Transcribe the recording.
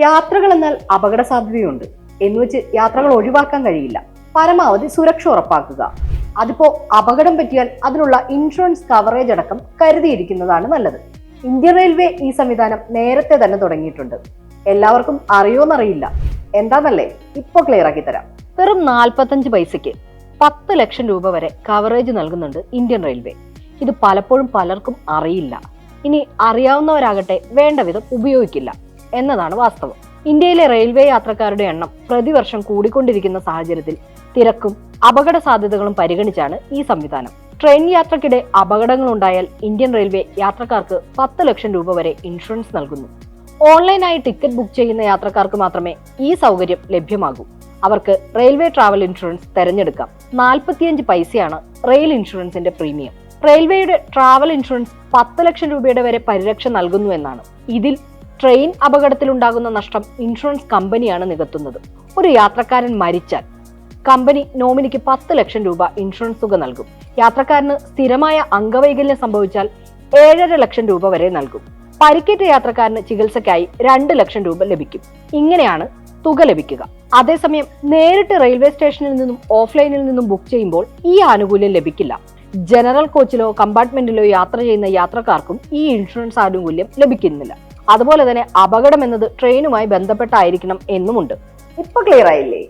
യാത്രകൾ എന്നാൽ അപകട സാധ്യതയുണ്ട് എന്നുവെച്ച് യാത്രകൾ ഒഴിവാക്കാൻ കഴിയില്ല. പരമാവധി സുരക്ഷ ഉറപ്പാക്കുക. അതിപ്പോ അപകടം പറ്റിയാൽ അതിനുള്ള ഇൻഷുറൻസ് കവറേജ് അടക്കം കരുതിയിരിക്കുന്നതാണ് നല്ലത്. ഇന്ത്യൻ റെയിൽവേ ഈ സംവിധാനം നേരത്തെ തന്നെ തുടങ്ങിയിട്ടുണ്ട്. എല്ലാവർക്കും അറിയോന്നറിയില്ല. എന്താന്നല്ലേ, ഇപ്പൊ ക്ലിയർ ആക്കി തരാം. വെറും 45 പൈസയ്ക്ക് 10 ലക്ഷം രൂപ വരെ കവറേജ് നൽകുന്നുണ്ട് ഇന്ത്യൻ റെയിൽവേ. ഇത് പലപ്പോഴും പലർക്കും അറിയില്ല. ഇനി അറിയാവുന്നവരാകട്ടെ വേണ്ട വിധം ഉപയോഗിക്കില്ല എന്നതാണ് വാസ്തവം. ഇന്ത്യയിലെ റെയിൽവേ യാത്രക്കാരുടെ എണ്ണം പ്രതിവർഷം കൂടിക്കൊണ്ടിരിക്കുന്ന സാഹചര്യത്തിൽ തിരക്കും അപകട സാധ്യതകളും പരിഗണിച്ചാണ് ഈ സംവിധാനം. ട്രെയിൻ യാത്രക്കിടെ അപകടങ്ങൾ ഉണ്ടായാൽ ഇന്ത്യൻ റെയിൽവേ യാത്രക്കാർക്ക് 10 ലക്ഷം രൂപ വരെ ഇൻഷുറൻസ് നൽകുന്നു. ഓൺലൈനായി ടിക്കറ്റ് ബുക്ക് ചെയ്യുന്ന യാത്രക്കാർക്ക് മാത്രമേ ഈ സൗകര്യം ലഭ്യമാകൂ. അവർക്ക് റെയിൽവേ ട്രാവൽ ഇൻഷുറൻസ് തെരഞ്ഞെടുക്കാം. 45 പൈസയാണ് റെയിൽ ഇൻഷുറൻസിന്റെ പ്രീമിയം. റെയിൽവേയുടെ ട്രാവൽ ഇൻഷുറൻസ് 10 ലക്ഷം രൂപയുടെ വരെ പരിരക്ഷ നൽകുന്നു എന്നാണ്. ഇതിൽ ട്രെയിൻ അപകടത്തിലുണ്ടാകുന്ന നഷ്ടം ഇൻഷുറൻസ് കമ്പനിയാണ് നികത്തുന്നത്. ഒരു യാത്രക്കാരൻ മരിച്ചാൽ കമ്പനി നോമിനിക്ക് 10 ലക്ഷം രൂപ ഇൻഷുറൻസ് തുക നൽകും. യാത്രക്കാരന് സ്ഥിരമായ അംഗവൈകല്യം സംഭവിച്ചാൽ 7.5 ലക്ഷം രൂപ വരെ നൽകും. പരിക്കേറ്റ യാത്രക്കാരന് ചികിത്സയ്ക്കായി 2 ലക്ഷം രൂപ ലഭിക്കും. ഇങ്ങനെയാണ് തുക ലഭിക്കുക. അതേസമയം നേരിട്ട് റെയിൽവേ സ്റ്റേഷനിൽ നിന്നും ഓഫ്ലൈനിൽ നിന്നും ബുക്ക് ചെയ്യുമ്പോൾ ഈ ആനുകൂല്യം ലഭിക്കില്ല. ജനറൽ കോച്ചിലോ കമ്പാർട്ട്മെന്റിലോ യാത്ര ചെയ്യുന്ന യാത്രക്കാർക്കും ഈ ഇൻഷുറൻസ് ആനുകൂല്യം ലഭിക്കുന്നില്ല. അതുപോലെ തന്നെ അപകടം എന്നത് ട്രെയിനുമായി ബന്ധപ്പെട്ടായിരിക്കണം എന്നുമുണ്ട്. ഇപ്പൊ ക്ലിയർ ആയില്ലേ?